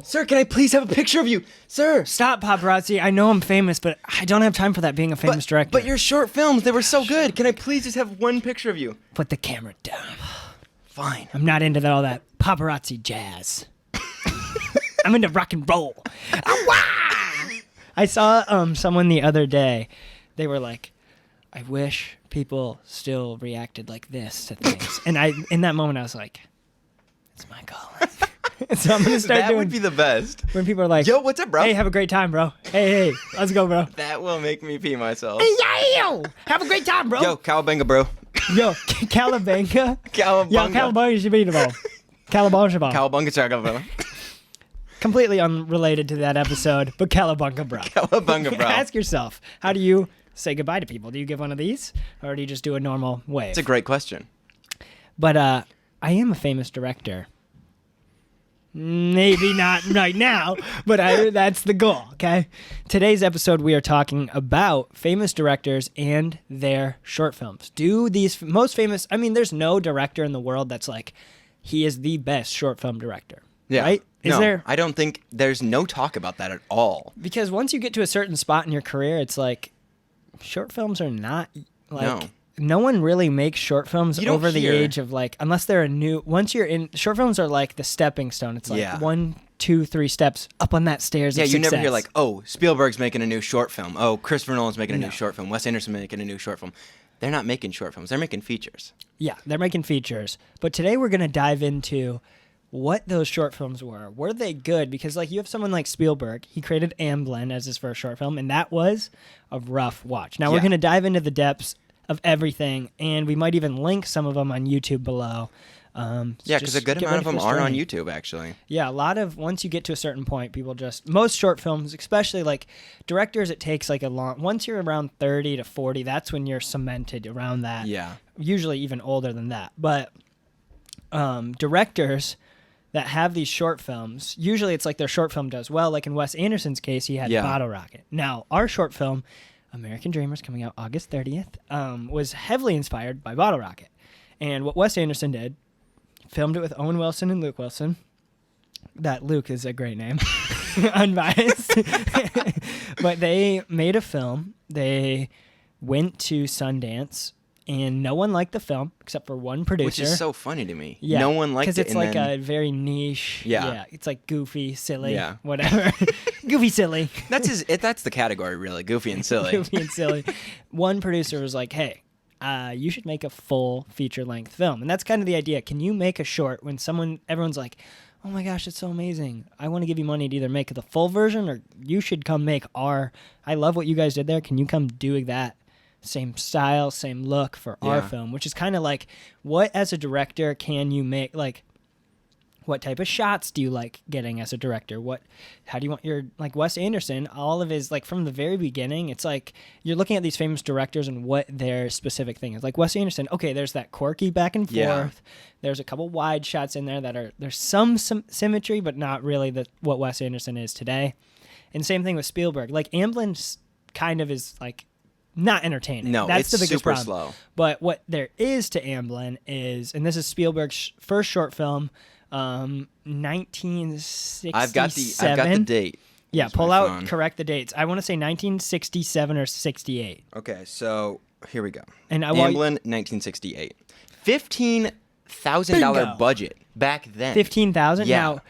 Sir, can I please have a picture of you? Sir. Stop, paparazzi. I know I'm famous, but I don't have time for that being a famous director. But your short films, they were so good. Can I please just have one picture of you? Put the camera down. Fine. I'm not into all that paparazzi jazz. I'm into rock and roll. I saw someone the other day. They were like, I wish people still reacted like this to things. And in that moment, I was like, it's my calling. So I'm going to start that doing... would be the best. When people are like, yo, what's up, bro? Hey, have a great time, bro. Hey, let's go, bro. That will make me pee myself. Hey, yo, have a great time, bro. Yo, cowabunga, bro. Yo, Calabanga. Cowabunga. Yo, Calabanga should be the ball. Calabanga ball. Cowabunga, bro. Completely unrelated to that episode, but Calabunga, bro. Cowabunga, bro. Ask yourself, how do you say goodbye to people? Do you give one of these, or do you just do a normal wave? It's a great question. But I am a famous director. Maybe not right now, but that's the goal, okay? Today's episode, we are talking about famous directors and their short films. Do these most famous... I mean, there's no director in the world that's like, he is the best short film director, right? Is there? I don't think there's no talk about that at all. Because once you get to a certain spot in your career, it's like, short films are not... like. No one really makes short films over the age of like, unless they're a new, once you're in, short films are like the stepping stone. It's like 1, 2, 3 steps up on that stairs of you success. never hear like, oh, Spielberg's making a new short film. Oh, Christopher Nolan's making a new short film. Wes Anderson's making a new short film. They're not making short films. They're making features. Yeah, they're making features. But today we're going to dive into what those short films were. Were they good? Because like you have someone like Spielberg, he created Amblin as his first short film, and that was a rough watch. Now we're going to dive into the depths of everything, and we might even link some of them on YouTube below. Because a good amount of them are on YouTube, actually. Yeah, a lot of, once you get to a certain point, people just, most short films, especially like directors, it takes like a long, once you're around 30 to 40, that's when you're cemented around that. Yeah. Usually even older than that. But directors that have these short films, usually it's like their short film does well. Like in Wes Anderson's case, he had Bottle Rocket. Now, our short film, American Dreamers, coming out August 30th, was heavily inspired by Bottle Rocket. And what Wes Anderson did, filmed it with Owen Wilson and Luke Wilson. That Luke is a great name. Unbiased. But they made a film. They went to Sundance, and no one liked the film except for one producer. Which is so funny to me. Yeah, no one liked it. Because it's like a very niche. Yeah. It's like goofy, silly, whatever. Goofy, silly. That's the category, really. Goofy and silly. Goofy and silly. One producer was like, hey, you should make a full feature-length film. And that's kind of the idea. Can you make a short when everyone's like, oh my gosh, it's so amazing. I want to give you money to either make the full version or you should come make I love what you guys did there. Can you come do that? Same style, same look for our film, which is kind of like, what as a director can you make, like, what type of shots do you like getting as a director? How do you want your, like Wes Anderson, all of his, like from the very beginning, it's like you're looking at these famous directors and what their specific thing is. Like Wes Anderson, okay, there's that quirky back and forth. Yeah. There's a couple wide shots in there there's some symmetry, but not really what Wes Anderson is today. And same thing with Spielberg. Like Amblin kind of is like, not entertaining. No, that's it's the biggest super problem. Slow. But what there is to Amblin is, and this is Spielberg's first short film, 1967. I've got the date. Yeah, pull out, phone. Correct the dates. I want to say 1967 or 68. Okay, so here we go. And Amblin, 1968. $15,000 budget back then. 15,000. Yeah. Now,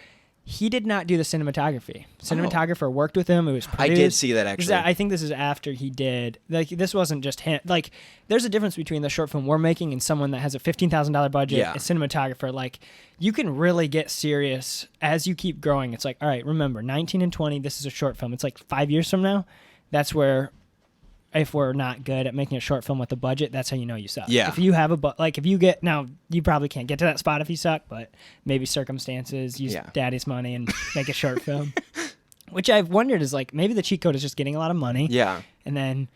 he did not do the cinematography. Cinematographer worked with him. It was produced. I did see that, actually. I think this is after he did. Like, this wasn't just him. Like, there's a difference between the short film we're making and someone that has a $15,000 budget, a cinematographer. Like, you can really get serious as you keep growing. It's like, all right, remember, 19 and 20, this is a short film. It's like 5 years from now, that's where, if we're not good at making a short film with a budget, that's how you know you suck. Yeah. If you have if you get, now, you probably can't get to that spot if you suck, but maybe circumstances, use daddy's money and make a short film. Which I've wondered is like, maybe the cheat code is just getting a lot of money. Yeah. And then,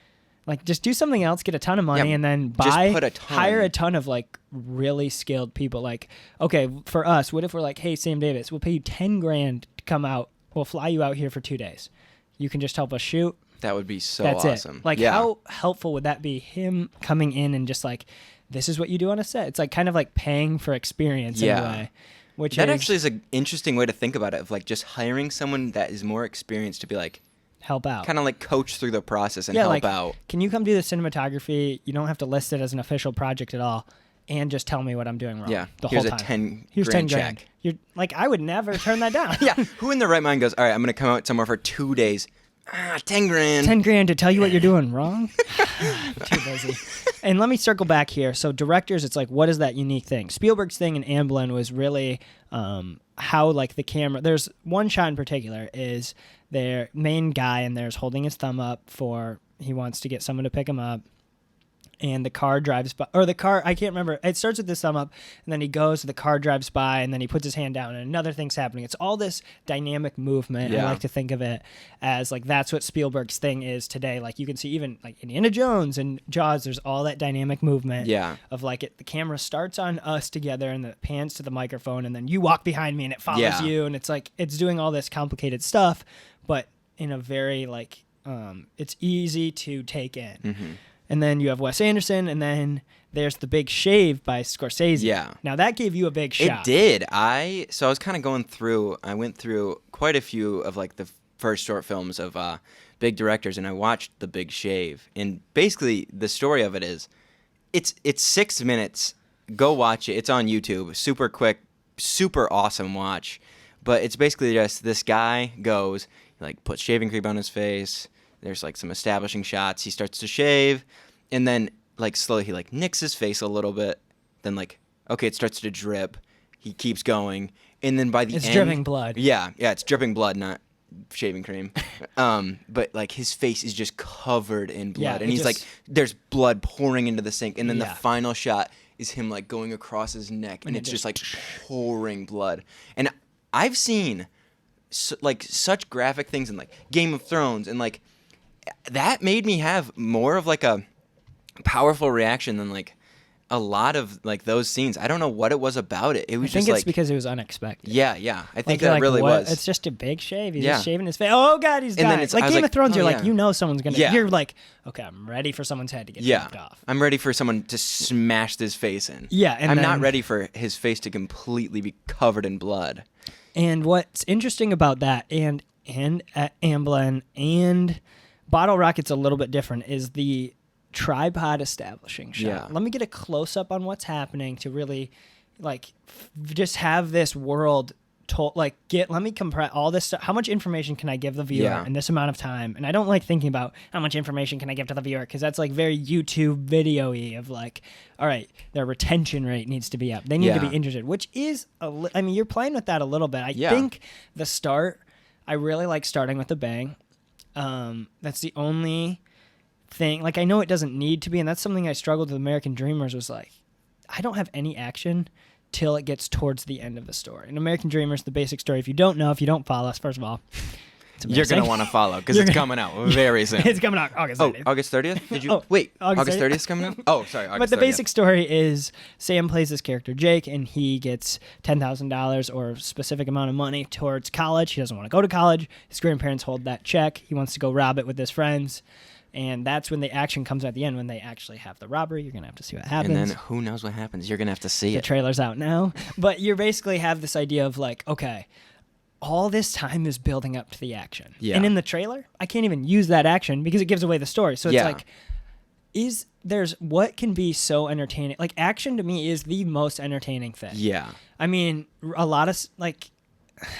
like, just do something else, get a ton of money, and then hire a ton of, like, really skilled people. Like, okay, for us, what if we're like, hey, Sam Davis, we'll pay you $10,000 to come out. We'll fly you out here for 2 days. You can just help us shoot. That would be so That's awesome. It. Like, how helpful would that be, him coming in and just like, this is what you do on a set? It's like kind of like paying for experience in a way. which That is actually is an interesting way to think about it, of like just hiring someone that is more experienced to be like, help out. kind of like coach through the process and Yeah, help like, out. can you come do the cinematography? You don't have to list it as an official project at all, and just tell me what I'm doing wrong. Yeah, the here's whole a time. 10 grand grand. check. You're like, I would never turn that down. Yeah, who in their right mind goes, all right, I'm going to come out somewhere for 2 days. 10 grand. 10 grand to tell you what you're doing wrong? Too busy. And let me circle back here. So directors, it's like, what is that unique thing? Spielberg's thing in Amblin was really how like the camera, there's one shot in particular is their main guy and there's holding his thumb up for, he wants to get someone to pick him up. And the car drives by, or the car, I can't remember. It starts with this thumb up, and then he goes, the car drives by, and then he puts his hand down, and another thing's happening. It's all this dynamic movement. Yeah. I like to think of it as, like, that's what Spielberg's thing is today. Like, you can see even, like, Indiana Jones and Jaws, there's all that dynamic movement. Yeah. Of, like, the camera starts on us together, and it pans to the microphone, and then you walk behind me, and it follows you, and it's, like, it's doing all this complicated stuff, but in a very, like, it's easy to take in. Mm-hmm. And then you have Wes Anderson, and then there's The Big Shave by Scorsese. Yeah. Now, that gave you a big shot. It did. So I was kind of going through, I went through quite a few of like the first short films of big directors, and I watched The Big Shave. And basically, the story of it is, it's 6 minutes. Go watch it. It's on YouTube. Super quick, super awesome watch. But it's basically just this guy goes, like, puts shaving cream on his face. There's like some establishing shots. He starts to shave, and then like slowly he like nicks his face a little bit. Then like, okay, it starts to drip. He keeps going, and then by the end, It's dripping blood. Yeah, it's dripping blood, not shaving cream. But like his face is just covered in blood, Yeah, and he's like, there's blood pouring into the sink, and then the final shot is him like going across his neck, and it's just like pouring blood. And I've seen like such graphic things in like Game of Thrones, and like that made me have more of like a powerful reaction than like a lot of like those scenes. I don't know what it was about it. It was I think just it's like, because it was unexpected. Yeah. I think Like, that like, really what? was. It's just a big shave. He's Yeah. just shaving his face. Oh, God, he's And then dying. it's- Like I was Game like, of Thrones, oh, you're yeah. like, you know someone's going to... Yeah. You're like, okay, I'm ready for someone's head to get shaved off. I'm ready for someone to smash this face in. Yeah, and I'm then- not ready for his face to completely be covered in blood. And what's interesting about that, and at Amblin and Bottle Rocket's a little bit different, is the tripod establishing shot. Yeah. Let me get a close up on what's happening to really, like, just have this world told. Like, let me compress all this stuff. How much information can I give the viewer in this amount of time? And I don't like thinking about how much information can I give to the viewer, because that's like very YouTube video-y of like, all right, their retention rate needs to be up. They need to be interested, which is I mean, you're playing with that a little bit. I think the start, I really like starting with a bang. That's the only thing. Like, I know it doesn't need to be, and that's something I struggled with American Dreamers, was like, I don't have any action till it gets towards the end of the story. In American Dreamers, the basic story, if you don't follow us, first of all, it's You're going to want to follow, because it's coming out very soon. It's coming out August 30th. August 30th? Did you? Oh, Wait, August August 30th is coming out? Oh, sorry, August But the 30th. basic story is Sam plays this character, Jake, and he gets $10,000 or a specific amount of money towards college. He doesn't want to go to college. His grandparents hold that check. He wants to go rob it with his friends. And that's when the action comes at the end, when they actually have the robbery. You're going to have to see what happens. And then who knows what happens? You're going to have to see The it. trailer's out now. But you basically have this idea of like, okay, all this time is building up to the action. Yeah. And in the trailer, I can't even use that action because it gives away the story. So it's Yeah. like, there's what can be so entertaining? Like, action to me is the most entertaining thing. Yeah. I mean, a lot of, like,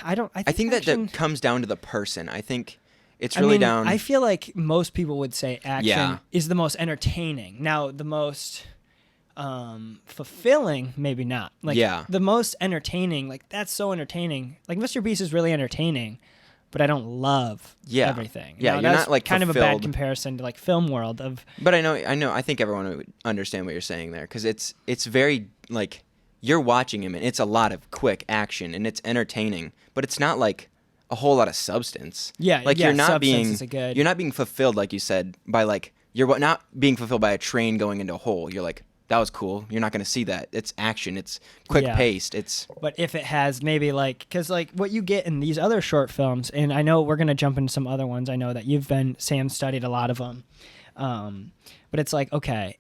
I think that comes down to the person. I think it's really down. I feel like most people would say action Yeah. is the most entertaining. Now, the most fulfilling, maybe not. Like, the most entertaining, like, that's so entertaining. Like, Mr. Beast is really entertaining, but I don't love everything. Yeah, Now, you're that's not, like, kind of a bad fulfilled. comparison to like film world of. But I think everyone would understand what you're saying there, because it's very, like, you're watching him, and it's a lot of quick action, and it's entertaining, but it's not like a whole lot of substance. Yeah, like yeah, you're not substance is you're not being fulfilled, like you said, by like not being fulfilled by a train going into a hole. You're like, that was cool. You're not going to see that. It's action. It's quick paced. It's. But if it has maybe like, because like what you get in these other short films, and I know we're gonna jump into some other ones. I know that Sam studied a lot of them, but it's like, okay,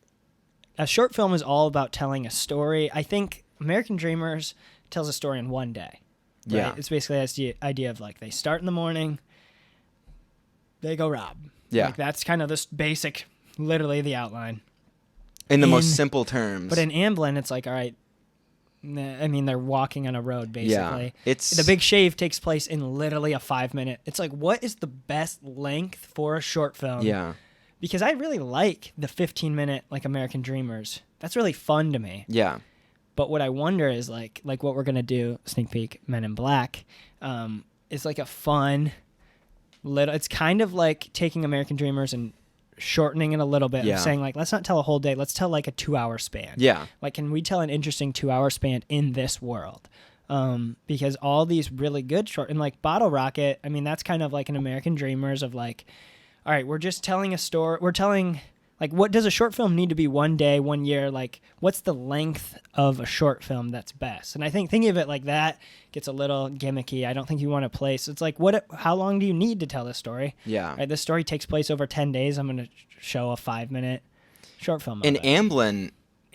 a short film is all about telling a story. I think American Dreamers, tells a story in one day. Right? Yeah. It's basically that's the idea of like they start in the morning, they go rob. Yeah. Like that's kind of this basic, literally the outline. In the most simple terms. But in Amblin, it's like, all right, I mean, they're walking on a road, basically. Yeah. The Big Shave takes place in literally a 5-minute. It's like, what is the best length for a short film? Yeah. Because I really like the 15-minute, like, American Dreamers. That's really fun to me. Yeah. But what I wonder is, like what we're going to do, sneak peek, Men in Black, is like a fun little... It's kind of like taking American Dreamers and shortening it a little bit, Yeah. saying like, let's not tell a whole day, let's tell like a 2-hour span. Yeah. Like, can we tell an interesting 2-hour span in this world? Because all these really good short, and like Bottle Rocket, I mean, that's kind of like an American Dreamers of like, all right, we're just telling a story. We're telling, like, what does a short film need to be 1 day, 1 year? Like, what's the length of a short film that's best? And I think thinking of it like that gets a little gimmicky. I don't think you want to place. It's like, how long do you need to tell this story? Yeah. Right, this story takes place over 10 days. I'm going to show a 5-minute short film. And of it.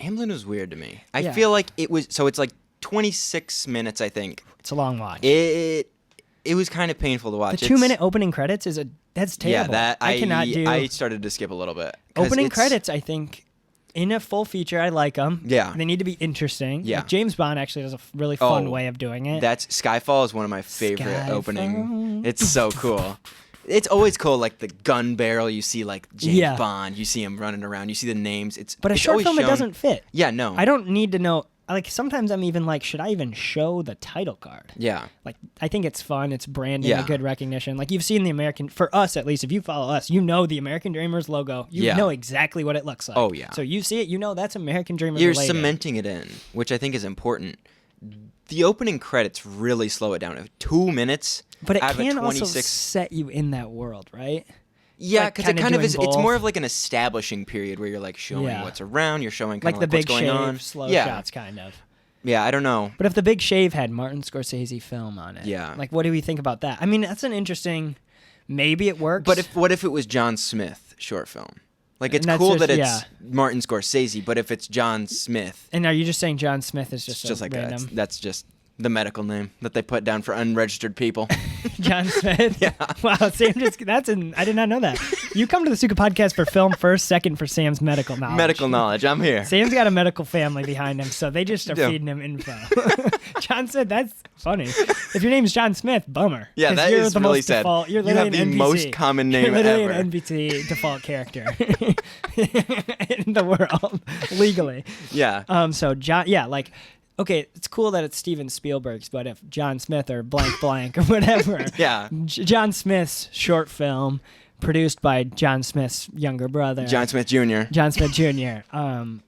Amblin was weird to me. I Yeah. feel like it was, so it's like 26 minutes, I think. It's a long watch. It was kind of painful to watch. The 2-minute opening credits that's terrible. Yeah, I cannot do I started to skip a little bit. 'Cause opening it's- credits. I think in a full feature, I like them. Yeah. They need to be interesting. Yeah. Like, James Bond actually does a really fun Oh, way of doing it. That's Skyfall is one of my favorite Skyfall. opening. It's so cool. It's always cool, like the gun barrel. You see like James Yeah. Bond. You see him running around. You see the names. But a it's short always film, it shown- doesn't fit. Yeah, no. I don't need to know. Like, sometimes I'm even like, should I even show the title card? Yeah. Like, I think it's fun. It's branding, Yeah. a good recognition. Like, you've seen the American, for us at least, if you follow us, you know the American Dreamers logo. You Yeah. know exactly what it looks like. Oh, yeah. So you see it, you know that's American Dreamers You're related. cementing it in, which I think is important. The opening credits really slow it down. 2 minutes But it out of a can also 26. set you in that world, right? Yeah, like, because it kinda kind of doing is. It's both. more of like an establishing period where you're like showing Yeah. what's around. You're showing kind Like of the like what's Big going Shave, on. slow yeah. shots, kind of. Yeah, I don't know. But if the Big Shave had Martin Scorsese film on it, Yeah. like, what do we think about that? I mean, that's an interesting. Maybe it works. But what if it was John Smith short film? Like, it's And that's cool just- that it's yeah. Martin Scorsese, but if it's John Smith, And are you just saying John Smith is it's just, just a like random? that's just the medical name that they put down for unregistered people. John Smith. Yeah. Wow, Sam I did not know that. You come to the Suka podcast for film first, second for Sam's medical knowledge. Medical knowledge. I'm here. Sam's got a medical family behind him, so they just are Yeah. feeding him info. John said, "That's funny. If your name's John Smith, bummer. Yeah, 'Cause that you're is the really most sad. Default, you're You literally have an the NPC. most common name You're literally ever. an NPC default character in the world legally. Yeah. So John, yeah, like, okay, it's cool that it's Steven Spielberg's, but if John Smith or blank or whatever, Yeah. John Smith's short film produced by John Smith's younger brother, John Smith Jr. John Smith Jr.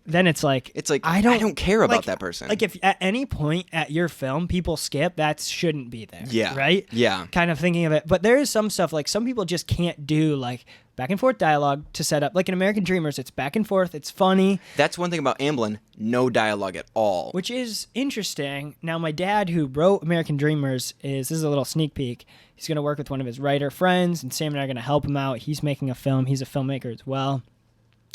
Then it's like I don't care about like- that person. Like, if at any point at your film people skip, that shouldn't be there. Yeah. Right. Yeah. Kind of thinking of it, but there is some stuff like some people just can't do like back and forth dialogue to set up. Like in American Dreamers, it's back and forth. It's funny. That's one thing about Amblin. No dialogue at all. Which is interesting. Now, my dad, who wrote American Dreamers, this is a little sneak peek. He's going to work with one of his writer friends, and Sam and I are going to help him out. He's making a film. He's a filmmaker as well.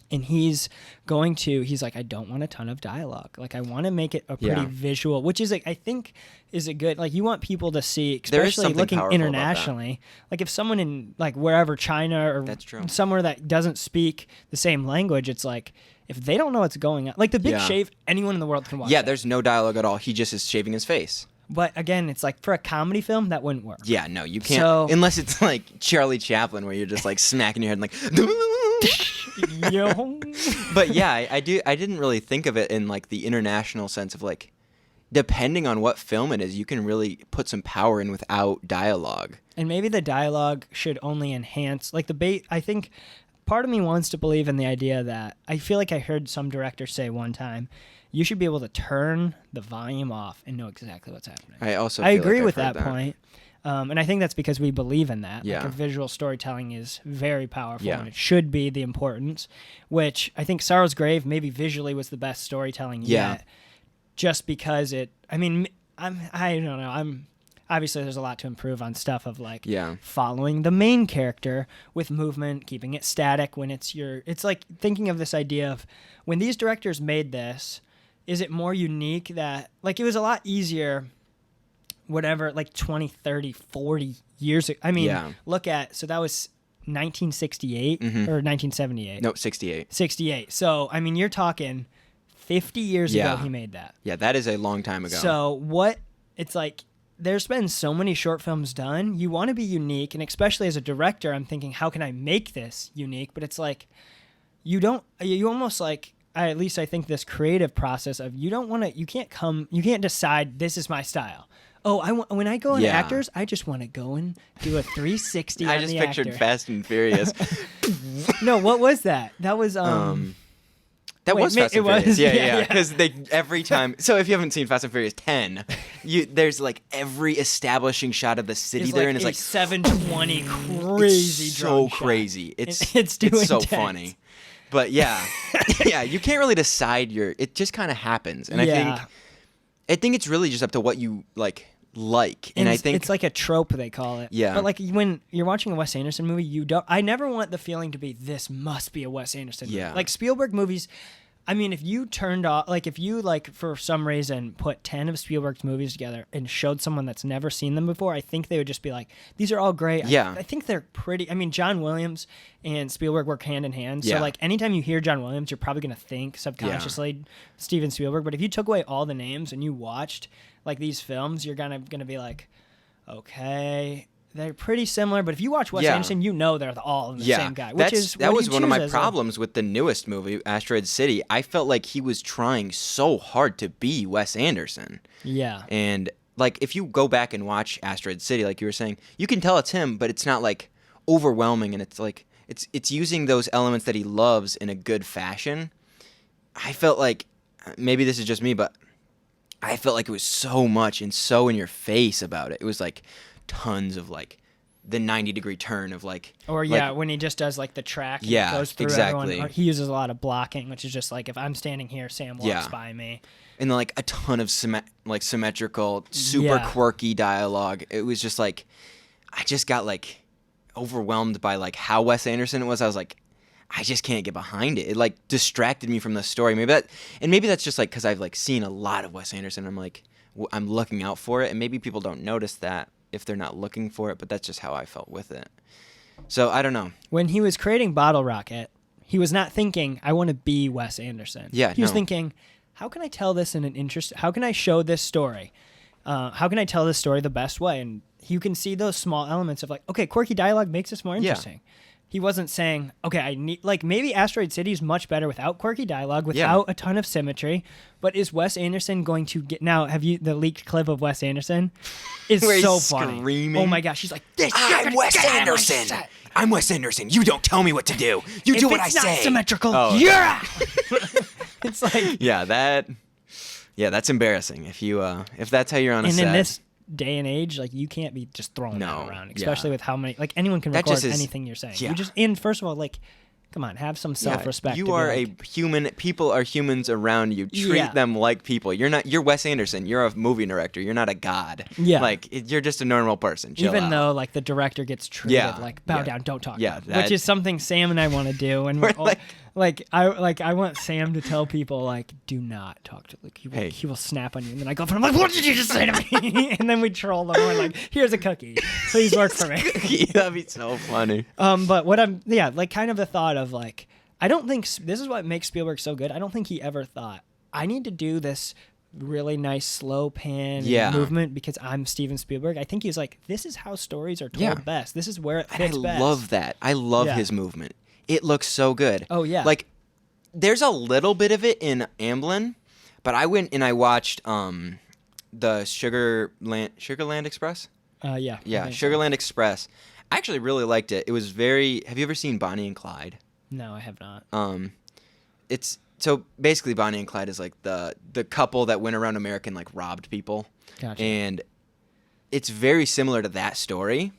And he's like, I don't want a ton of dialogue. Like, I want to make it a pretty Yeah. visual, which is, I think, is a good, like, you want people to see, There is especially something looking powerful about that. internationally. Like, if someone in, like, wherever, China or That's true. somewhere that doesn't speak the same language, it's like, if they don't know what's going on, like The Big Yeah. Shave, anyone in the world can watch Yeah, that. there's no dialogue at all. He just is shaving his face. But again, it's like for a comedy film, that wouldn't work. Yeah, no, you can't. So- Unless it's like Charlie Chaplin, where you're just like smacking your head and like. Yo. But yeah, I didn't really think of it in like the international sense of like, depending on what film it is, you can really put some power in without dialogue. And maybe the dialogue should only enhance, like I think part of me wants to believe in the idea that I feel like I heard some director say one time, you should be able to turn the volume off and know exactly what's happening. I also I feel agree like with I've that heard point. And I think that's because we believe in that. Yeah. Like, visual storytelling is very powerful, Yeah. and it should be the importance, which I think Sorrow's Grave maybe visually was the best storytelling Yeah. yet, just because I don't know, obviously there's a lot to improve on stuff of like Yeah. following the main character with movement, keeping it static when it's like thinking of this idea of when these directors made this, is it more unique that like it was a lot easier whatever like 20, 30, 40 years ago. I mean, look at so that was 1968 or 1978. No, 68. 68. So, I mean, you're talking 50 years ago he made that. Yeah, that is a long time ago. So, it's like there's been so many short films done. You want to be unique, and especially as a director, I'm thinking, how can I make this unique? But it's like you almost like at least I think this creative process of you can't decide this is my style. Oh, when I go into actors, I just want to go and do a 360 on the actor. I just pictured Fast and Furious. No, what was that? That was That was Fast and Furious. Yeah. Because they every time. So if you haven't seen Fast and Furious 10, there's like every establishing shot of the city there, and it's like 720 crazy. It's so crazy. It's so funny. But yeah, you can't really decide it just kind of happens, and I think it's really just up to what you like. And I think it's like a trope they call it. Yeah. But like when you're watching a Wes Anderson movie, I never want the feeling to be this must be a Wes Anderson movie. Yeah. Like Spielberg movies, I mean, if you for some reason put 10 of Spielberg's movies together and showed someone that's never seen them before, I think they would just be like, these are all great. Yeah. I think they're pretty. I mean, John Williams and Spielberg work hand in hand. So like anytime you hear John Williams, you're probably going to think subconsciously Steven Spielberg. But if you took away all the names and you watched like these films, you're gonna be like, okay, they're pretty similar. But if you watch Wes Anderson, you know they're all the same guy. That was one of my problems with the newest movie, Asteroid City. I felt like he was trying so hard to be Wes Anderson. Yeah. And like if you go back and watch Asteroid City, like you were saying, you can tell it's him, but it's not like overwhelming, and it's like it's using those elements that he loves in a good fashion. I felt like maybe this is just me, but I felt like it was so much and so in your face about it. It was like tons of like the 90-degree turn of like... Or when he just does like the track and goes through everyone. He uses a lot of blocking, which is just like if I'm standing here, Sam walks by me. And then like a ton of symmetrical, super quirky dialogue. It was just like, I just got like overwhelmed by like how Wes Anderson it was. I was like, I just can't get behind it. It like distracted me from the story. Maybe that's just like because I've like seen a lot of Wes Anderson. I'm like I'm looking out for it, and maybe people don't notice that if they're not looking for it. But that's just how I felt with it. So I don't know. When he was creating Bottle Rocket, he was not thinking I want to be Wes Anderson. Yeah, he was thinking, how can I tell this in an interest? How can I show this story? How can I tell this story the best way? And you can see those small elements of like, okay, quirky dialogue makes this more interesting. He wasn't saying, okay, I need, like, maybe Asteroid City is much better without quirky dialogue, without a ton of symmetry, but is Wes Anderson going to get, now, have you, the leaked clip of Wes Anderson is so funny. Screaming. Oh my gosh, he's like, I'm Wes Anderson! I'm Wes Anderson! You don't tell me what to do! You do what I say! If it's not symmetrical, It's like... that's embarrassing. If that's how you're on a set. And in this day and age, like, you can't be just throwing that around, especially with how many, like, anyone can record anything you're saying. You just, and first of all, like, come on, have some self-respect. You are a human. People are humans around you. Treat them like people. You're Wes Anderson. You're a movie director. You're not a god. Yeah. Like, you're just a normal person. Chill Even out. though, like, the director gets treated like, bow down, don't talk. Which is something Sam and I want to do. And we're I want Sam to tell people, like, do not talk to, like, he will snap on you. And then I go, I'm like, what did you just say to me? And then we troll them. We're like, here's a cookie. Please work for me. That'd be so funny. But what like, kind of the thought of, like, I don't think, this is what makes Spielberg so good. I don't think he ever thought, I need to do this really nice slow pan movement because I'm Steven Spielberg. I think he's like, this is how stories are told best. This is where it fits best. I love that. I love his movement. It looks so good. Oh, yeah. Like, there's a little bit of it in Amblin, but I went and I watched the Sugarland Express? Yeah, Sugarland Express. I actually really liked it. It was very... Have you ever seen Bonnie and Clyde? No, I have not. It's... So, basically, Bonnie and Clyde is, like, the couple that went around America and, like, robbed people. Gotcha. And it's very similar to that story.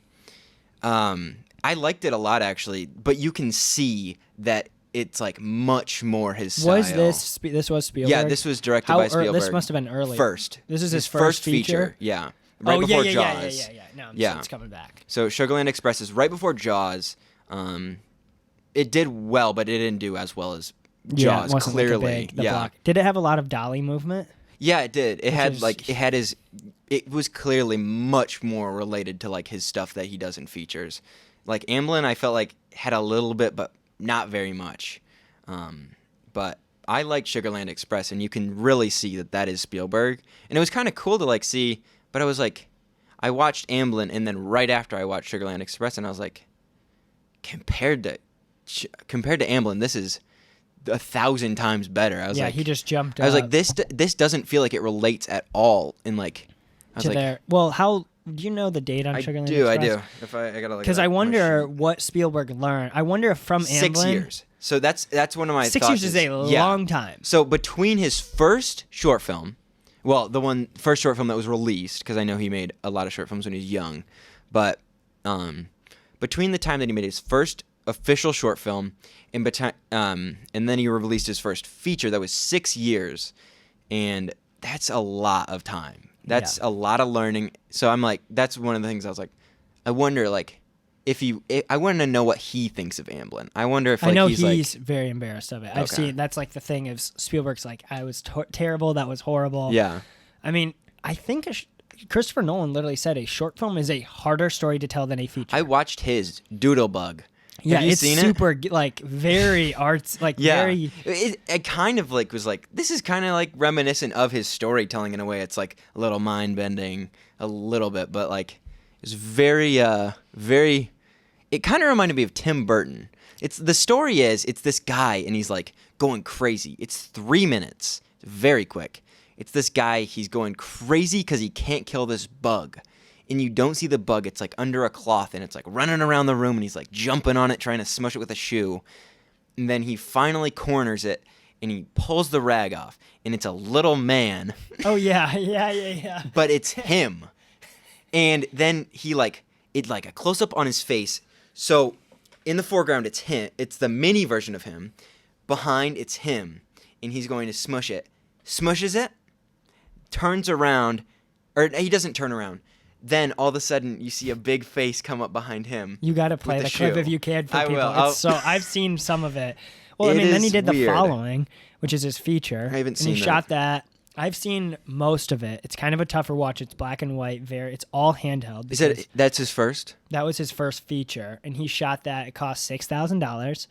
I liked it a lot, actually, but you can see that it's like much more his style. Was this was Spielberg? Yeah, this was directed by Spielberg. This must have been early. First. This is his first feature? Yeah. Right before Jaws. Yeah. So it's coming back. So Sugarland Express is right before Jaws. It did well, but it didn't do as well as Jaws, it wasn't clearly. Like the block. Did it have a lot of dolly movement? Yeah, it did. It was clearly much more related to like his stuff that he does in features. Like Amblin, I felt like had a little bit, but not very much. But I like Sugarland Express, and you can really see that is Spielberg. And it was kind of cool to like see. But I was like, I watched Amblin, and then right after I watched Sugarland Express, and I was like, compared to Amblin, this is 1,000 times better. I was like, he just jumped. I was like, this doesn't feel like it relates at all. And like, I was to like, there. Well, how do you know the date on Sugarland Express? I do. If I gotta look. Because I wonder what Spielberg learned. I wonder if from Amblin, 6 years. So that's one of my 6 thoughts. years is a long time. So between his first short film, well, first short film that was released, because I know he made a lot of short films when he was young, but between the time that he made his first official short film and then he released his first feature, that was 6 years, and that's a lot of time. That's a lot of learning. So I'm like, that's one of the things I was like, I wonder like I want to know what he thinks of Amblin. I wonder if like, I know he's like, very embarrassed of it. I've seen that's like the thing of Spielberg's like, I was terrible. That was horrible. Yeah. I mean, I think Christopher Nolan literally said a short film is a harder story to tell than a feature. I watched his Doodlebug. Yeah, Have you it's seen super like very arts like very. It kind of like was like this is kind of like reminiscent of his storytelling in a way. It's like a little mind bending a little bit, but like it's very very. It kind of reminded me of Tim Burton. It's this guy and he's like going crazy. It's 3 minutes. It's very quick. It's this guy. He's going crazy because he can't kill this bug. And you don't see the bug. It's like under a cloth, and it's like running around the room, and he's like jumping on it, trying to smush it with a shoe. And then he finally corners it, and he pulls the rag off, and it's a little man. Oh yeah. But it's him. And then he it's like a close up on his face. So in the foreground, it's him. It's the mini version of him. Behind, it's him, and he's going to smush it. Smushes it, turns around, or he doesn't turn around. Then all of a sudden you see a big face come up behind him. You got to play the clip if you can for people. Will. I've seen some of it. Well, I mean, then he did The Following, which is his feature. I haven't seen that. And he shot that. I've seen most of it. It's kind of a tougher watch. It's black and white. It's all handheld. That's his first? That was his first feature, and he shot that. It cost $6,000.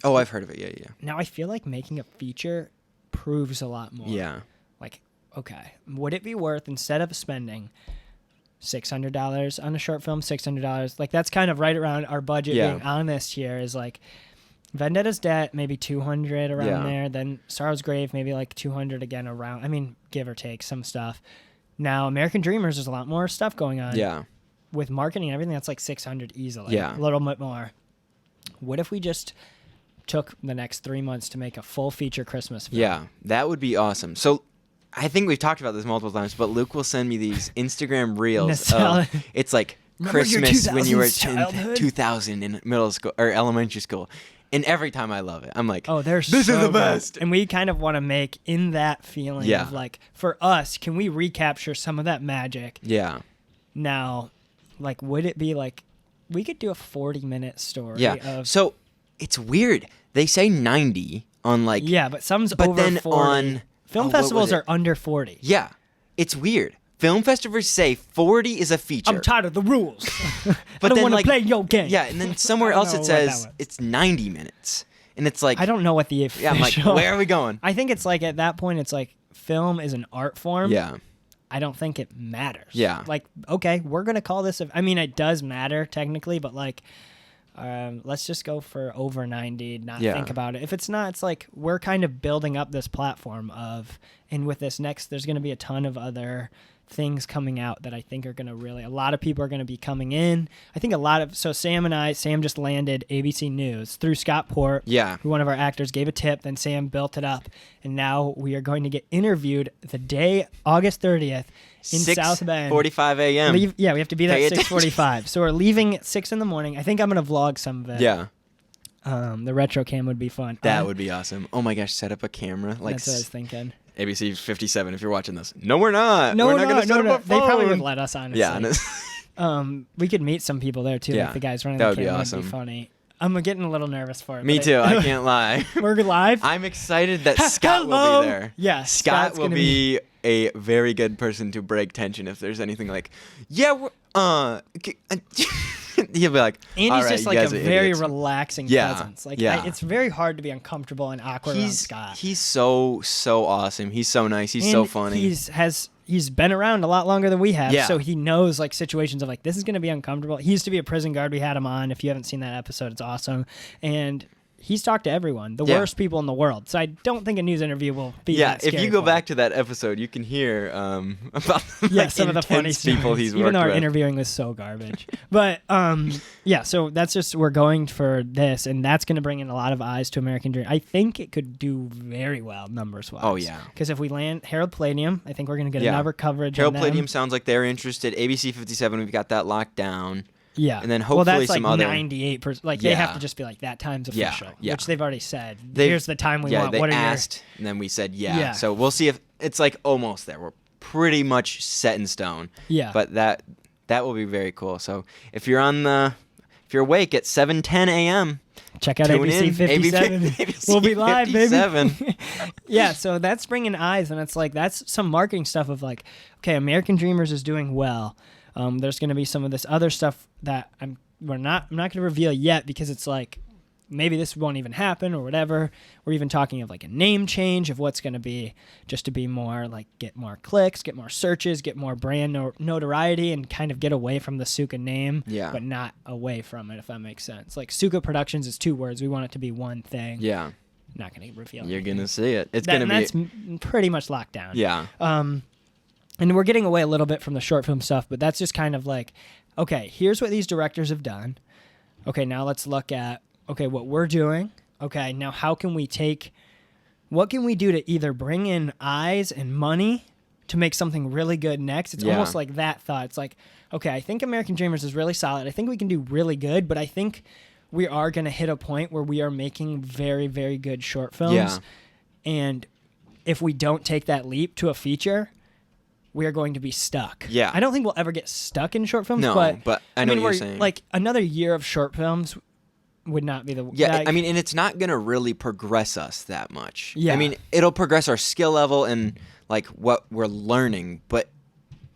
Oh, I've heard of it. Yeah. Now I feel like making a feature proves a lot more. Yeah. Like, okay, would it be worth, instead of spending $600 on a short film, $600, like that's kind of right around our budget. Being honest here is like Vendetta's Debt, maybe 200 around there. Then Sorrow's Grave, maybe like 200 again around. I mean, give or take some stuff. Now American Dreamers, there's a lot more stuff going on. Yeah. With marketing and everything, that's like 600 easily. Yeah. A little bit more. What if we just took the next 3 months to make a full feature Christmas film? Yeah, that would be awesome. So I think we've talked about this multiple times, but Luke will send me these Instagram reels. It's like Christmas when you were 2000 in middle school or elementary school. And every time I love it, I'm like, oh, this is the best. And we kind of want to make in that feeling of like, for us, can we recapture some of that magic? Yeah. Now, like, would it be like, we could do a 40-minute story. Yeah. So it's weird. They say 90 on like. Yeah, but some's but over then 40. On. Film festivals are under 40. Yeah. It's weird. Film festivals say 40 is a feature. I'm tired of the rules. But I don't want to play your game. Yeah, and then somewhere else it says it's 90 minutes. And it's like... I don't know what the official... Yeah, I'm like, where are we going? I think it's like, at that point, it's like, film is an art form. Yeah. I don't think it matters. Yeah. Like, okay, we're going to call this... I mean, it does matter, technically, but like... let's just go for over 90, not think about it. If it's not, it's like we're kind of building up this platform of, and with this next, there's going to be a ton of other things coming out that I think are going to really, a lot of people are going to be coming in. I think Sam just landed ABC News through Scott Port, who one of our actors gave a tip, then Sam built it up, and now we are going to get interviewed the day, August 30th, in South Bend. 6:45 a.m. We have to be there at 6:45. So we're leaving at 6 in the morning. I think I'm going to vlog some of it. Yeah. The retro cam would be fun. That would be awesome. Oh my gosh, set up a camera. Like, that's what I was thinking. ABC 57, if you're watching this. No, we're not. No, we're not going to set up a phone. They probably would let us, honestly. Yeah. We could meet some people there, too, like the guys running the camera. That would be awesome. Would be funny. I'm getting a little nervous for it. Me too. I can't lie. We're live. I'm excited that Scott will Hello. be there. Yeah, Scott Scott's will gonna be a very good person to break tension if there's anything like, yeah, he'll be like, Andy's all right, just you like a guys are very idiots. relaxing Yeah, presence. Like, yeah. it's very hard to be uncomfortable and awkward around Scott. He's so awesome. He's so nice. He's so funny. He's been around a lot longer than we have, Yeah. so he knows like situations of like this is going to be uncomfortable. He used to be a prison guard. We had him on. If you haven't seen that episode, it's awesome. And he's talked to everyone, the Yeah. worst people in the world. So I don't think a news interview will be Yeah, that if scary you go for back to that episode, you can hear about yeah, like, some of the funny intense people stories. he's Even worked though our with. interviewing was so garbage. But yeah, so that's just we're going for this, and that's going to bring in a lot of eyes to American Dream. I think it could do very well numbers wise. Oh, yeah. Because if we land Harold Palladium, I think we're going to get Yeah. another coverage. Harold on them. Palladium sounds like they're interested. ABC 57, we've got that locked down. Yeah, And then well, hopefully that's some like other 98%. Like they Yeah. have to just be like that time's Yeah, official, yeah. which they've already said. They've- Here's the time we yeah, want. they What are asked, and then we said yeah. Yeah. So we'll see if it's like almost there. We're pretty much set in stone. Yeah. But that will be very cool. So if you're awake at 7:10 a.m., check out tune ABC in. 57. ABC We'll be live, 57. baby. Yeah, so that's bringing eyes, and it's like that's some marketing stuff of like, okay, American Dreamers is doing well. There's going to be some of this other stuff that I'm not going to reveal yet because it's like maybe this won't even happen or whatever. We're even talking of like a name change of what's going to be just to be more like get more clicks, get more searches, get more brand notoriety, and kind of get away from the Suka name, Yeah. but not away from it, if that makes sense. Like Suka Productions is 2 words. We want it to be one thing. Yeah. Not going to reveal. You're anything. going to see it. It's going to be That's pretty much locked down. Yeah. And we're getting away a little bit from the short film stuff, but that's just kind of like, okay, here's what these directors have done. Okay, now let's look at, okay, what we're doing. Okay, now what can we do to either bring in eyes and money to make something really good next? It's Yeah. almost like that thought. It's like, okay, I think American Dreamers is really solid. I think we can do really good, but I think we are going to hit a point where we are making very, very good short films. Yeah. And if we don't take that leap to a feature, we are going to be stuck. Yeah. I don't think we'll ever get stuck in short films, No, but I know what you're saying. Like another year of short films would not be the Yeah, like, I mean, and it's not going to really progress us that much. Yeah. I mean, it'll progress our skill level and like what we're learning, but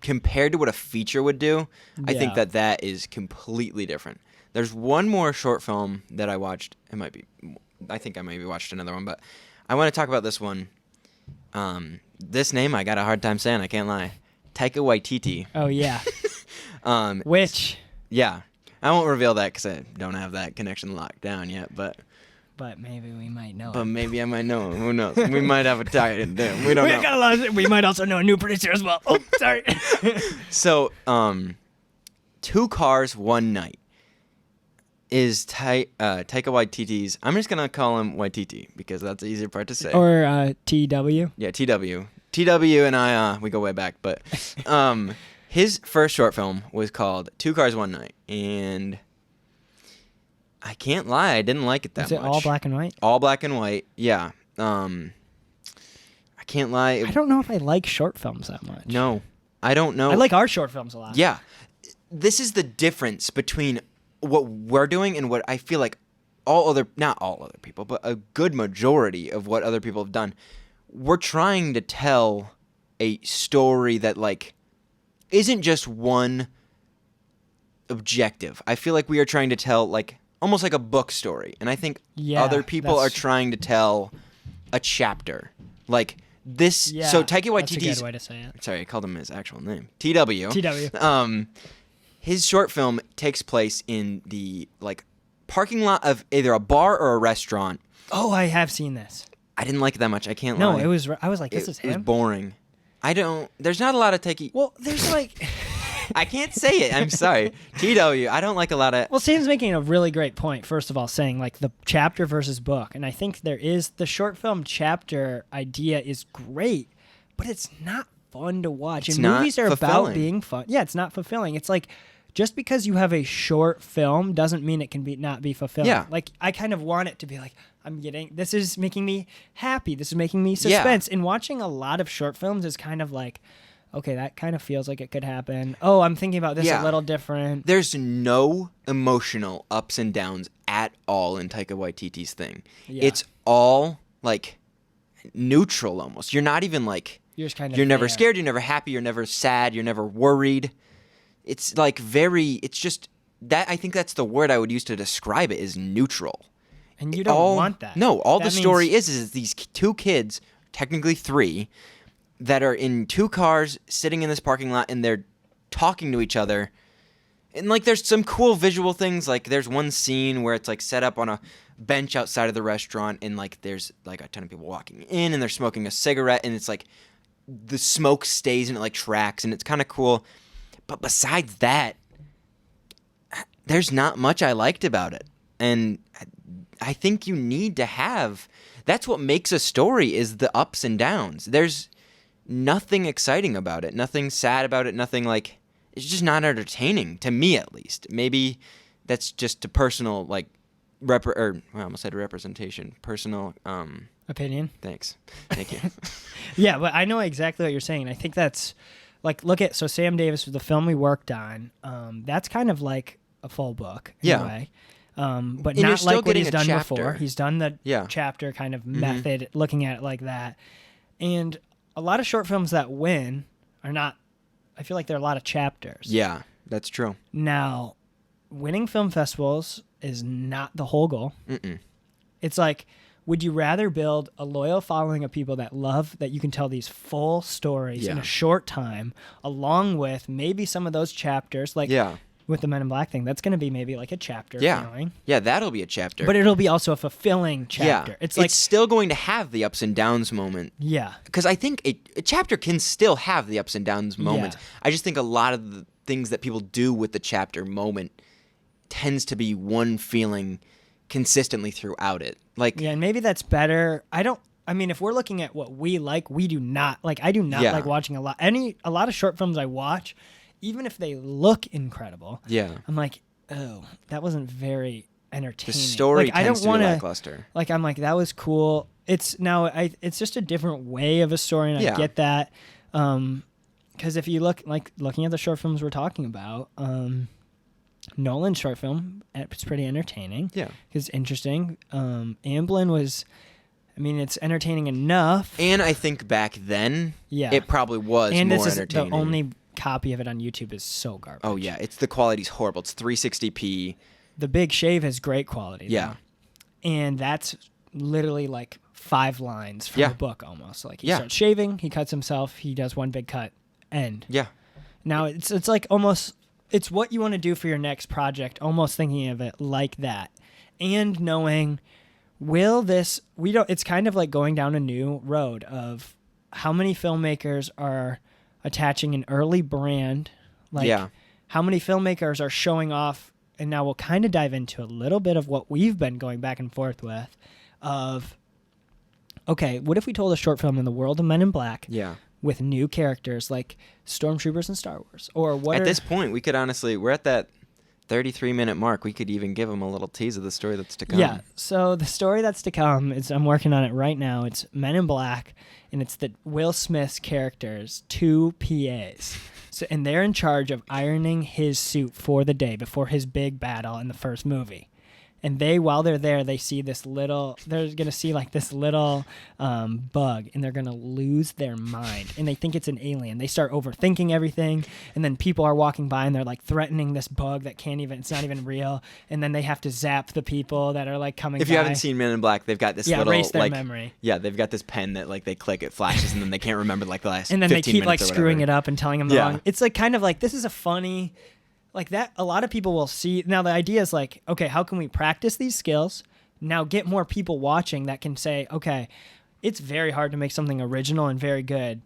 compared to what a feature would do, I think Yeah. that is completely different. There's one more short film that I watched. I think I maybe watched another one, but I want to talk about this one. This name I got a hard time saying, I can't lie. Taika Waititi. Oh yeah. Which Yeah. I won't reveal that because I don't have that connection locked down yet, but maybe we might know. But maybe I might know him. Who knows? We might have a tie in there. We don't we know. got a lot of, we might also know a new producer as well. Oh, sorry. So, 2 Cars, One Night is Taika Waititi's. I'm just gonna call him Waititi because that's the easier part to say. Or TW. Yeah, TW. TW and I, we go way back, but his first short film was called 2 Cars, One Night, and I can't lie, I didn't like it that Is it much. all black and white? All black and white, yeah. I can't lie. I don't know if I like short films that much. No, I don't know. I like our short films a lot. Yeah. This is the difference between what we're doing and what I feel like not all other people, but a good majority of what other people have done. We're trying to tell a story that like isn't just one objective. I feel like we are trying to tell like almost like a book story. And I think Yeah, other people are that's- trying to tell a chapter. Like this Yeah, so Taika that's a Waititi's good way to say it. Sorry, I called him his actual name. TW. TW. His short film takes place in the like parking lot of either a bar or a restaurant. Oh, I have seen this. I didn't like it that much. I can't No, lie. I was like, this is It was him. boring. There's not a lot of Taika. Well, there's like, I can't say it. I'm sorry. TW. I don't like a lot of. well, Sam's making a really great point. First of all, saying like the chapter versus book, and I think there is the short film chapter idea is great, but it's not fun to watch. It's and not movies are about fulfilling. being fun. Yeah, it's not fulfilling. It's like just because you have a short film doesn't mean it can not be fulfilling. Yeah. Like I kind of want it to be like this is making me happy. This is making me suspense. And watching a lot of short films is kind of like, okay, that kind of feels like it could happen. Oh, I'm thinking about this Yeah. a little different. There's no emotional ups and downs at all in Taika Waititi's thing. Yeah. It's all like neutral almost. You're not even like You're just kind of you're never there. scared, you're never happy, you're never sad, you're never worried. It's like it's just that I think that's the word I would use to describe it is neutral. And you don't want that. No, all That the means- story is these two kids, technically three, that are in two cars sitting in this parking lot and they're talking to each other. And like there's some cool visual things, like there's one scene where it's like set up on a bench outside of the restaurant and like there's like a ton of people walking in and they're smoking a cigarette and it's like the smoke stays and it like tracks and it's kind of cool. But besides that, there's not much I liked about it. And I think you need to have, that's what makes a story is the ups and downs. There's nothing exciting about it, nothing sad about it, nothing like, it's just not entertaining, to me at least. Maybe that's just a personal, like, I almost said representation. Personal, Opinion. Thank you. Yeah, but I know exactly what you're saying. I think that's, like, so Sam Davis, the film we worked on, that's kind of like a full book in a way. But you're not still like what he's getting a done chapter. before. He's done the chapter kind of method, looking at it like that. And a lot of short films that win are not, I feel like there are a lot of chapters. Yeah, that's true. Now, winning film festivals is not the whole goal. Mm-mm. It's like, would you rather build a loyal following of people that love that you can tell these full stories in a short time, along with maybe some of those chapters, like with the Men in Black thing, that's going to be maybe like a chapter feeling. Yeah, that'll be a chapter. But it'll be also a fulfilling chapter. Yeah. It's like still going to have the ups and downs moment. Yeah. Because I think a chapter can still have the ups and downs moments. Yeah. I just think a lot of the things that people do with the chapter moment tends to be one feeling consistently throughout it. Like and maybe that's better. I mean, if we're looking at what we like, we do not like. I do not like watching a lot of short films I watch, even if they look incredible. Yeah, I'm like, oh, that wasn't very entertaining. The story like, tends I don't to be wanna, lackluster. Like I'm like, that was cool. It's just a different way of a story, and I get that. Because if you looking at the short films we're talking about, Nolan's short film, it's pretty entertaining. Yeah, it's interesting. Amblin was, I mean, it's entertaining enough. And I think back then, it probably was and more this is entertaining. The only copy of it on YouTube is so garbage. Oh yeah, the quality's horrible. It's 360p. The Big Shave has great quality. Yeah, and that's literally like 5 lines from the book almost. Like he starts shaving, he cuts himself, he does one big cut, end. Yeah. Now it's like almost. It's what you want to do for your next project, almost thinking of it like that. And knowing, it's kind of like going down a new road of how many filmmakers are attaching an early brand. Like how many filmmakers are showing off, and now we'll kind of dive into a little bit of what we've been going back and forth with of, okay, what if we told a short film in the world of Men in Black? Yeah. With new characters like Stormtroopers in Star Wars, or what? At this point, we could honestly, we're at that 33-minute mark. We could even give them a little tease of the story that's to come. Yeah. So the story that's to come is I'm working on it right now. It's Men in Black, and it's the Will Smith's character's 2 PAs. So, and they're in charge of ironing his suit for the day before his big battle in the first movie. And while they're there, they're going to see like this little bug, and they're going to lose their mind. And they think it's an alien. They start overthinking everything, and then people are walking by, and they're like threatening this bug that it's not even real. And then they have to zap the people that are like coming by. If you haven't seen Men in Black, they've got this little, erase their like, memory. Yeah, they've got this pen that like they click, it flashes, and then they can't remember like the last 15 minutes. And then they keep like screwing it up and telling them the wrong. It's like kind of like, this is a funny... Like that, a lot of people will see. Now, the idea is like, okay, how can we practice these skills? Now get more people watching that can say, okay, it's very hard to make something original and very good.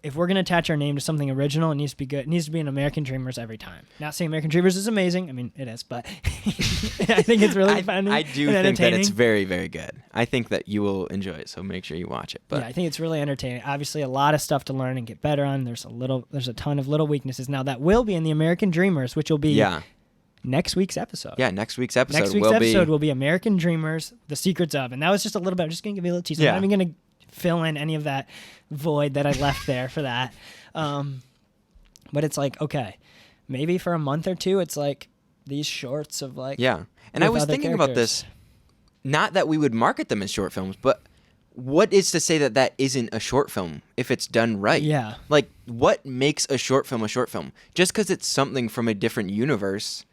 If we're going to attach our name to something original, it needs to be good. It needs to be an American Dreamers every time. Not saying American Dreamers is amazing. I mean, it is, but I think it's really funny. I do think that it's very, very good. I think that you will enjoy it, so make sure you watch it. But yeah, I think it's really entertaining. Obviously, a lot of stuff to learn and get better on. There's a ton of little weaknesses. Now, that will be in the American Dreamers, which will be next week's episode. Yeah, next week's episode. Next week's episode will be American Dreamers, The Secrets of. And that was just a little bit. I'm just going to give you a little teaser. I'm not even going to fill in any of that void that I left there for that. But it's like, okay, maybe for a month or two, it's like, these shorts of like Yeah. And I with was other thinking about characters. this, not that we would market them as short films, but what is to say that that isn't a short film if it's done right? Yeah. Like, what makes a short film a short film? Just because it's something from a different universe.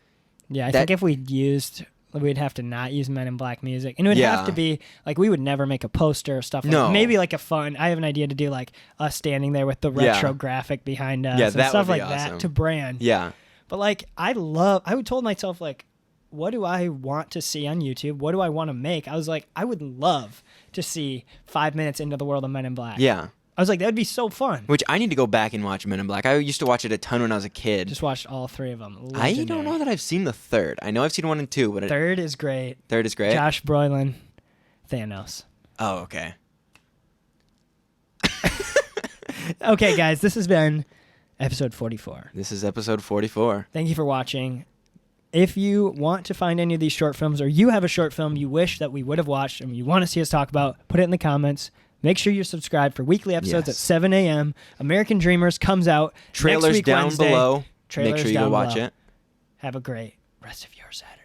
Yeah, I think if we'd have to not use Men in Black music. And it would have to be, like, we would never make a poster or stuff. No. Maybe like I have an idea to do like us standing there with the retro graphic behind us and that stuff would be like awesome. that to brand. Yeah. But like, I would told myself like, what do I want to see on YouTube? What do I want to make? I was like, I would love to see 5 minutes into the world of Men in Black. Yeah. I was like, that would be so fun. Which I need to go back and watch Men in Black. I used to watch it a ton when I was a kid. Just watched all 3 of them. I Legendary. don't know that I've seen the third. I know I've seen 1 and 2, but Third is great. Third is great. Josh Brolin, Thanos. Oh, okay. Okay, guys, this has been episode 44. This is episode 44. Thank you for watching. If you want to find any of these short films, or you have a short film you wish that we would have watched and you want to see us talk about, put it in the comments. Make sure you're subscribed for weekly episodes at 7 a.m. American Dreamers comes out Trailers next week down Wednesday. below. Trailers Make sure you down go watch below. it. Have a great rest of your Saturday.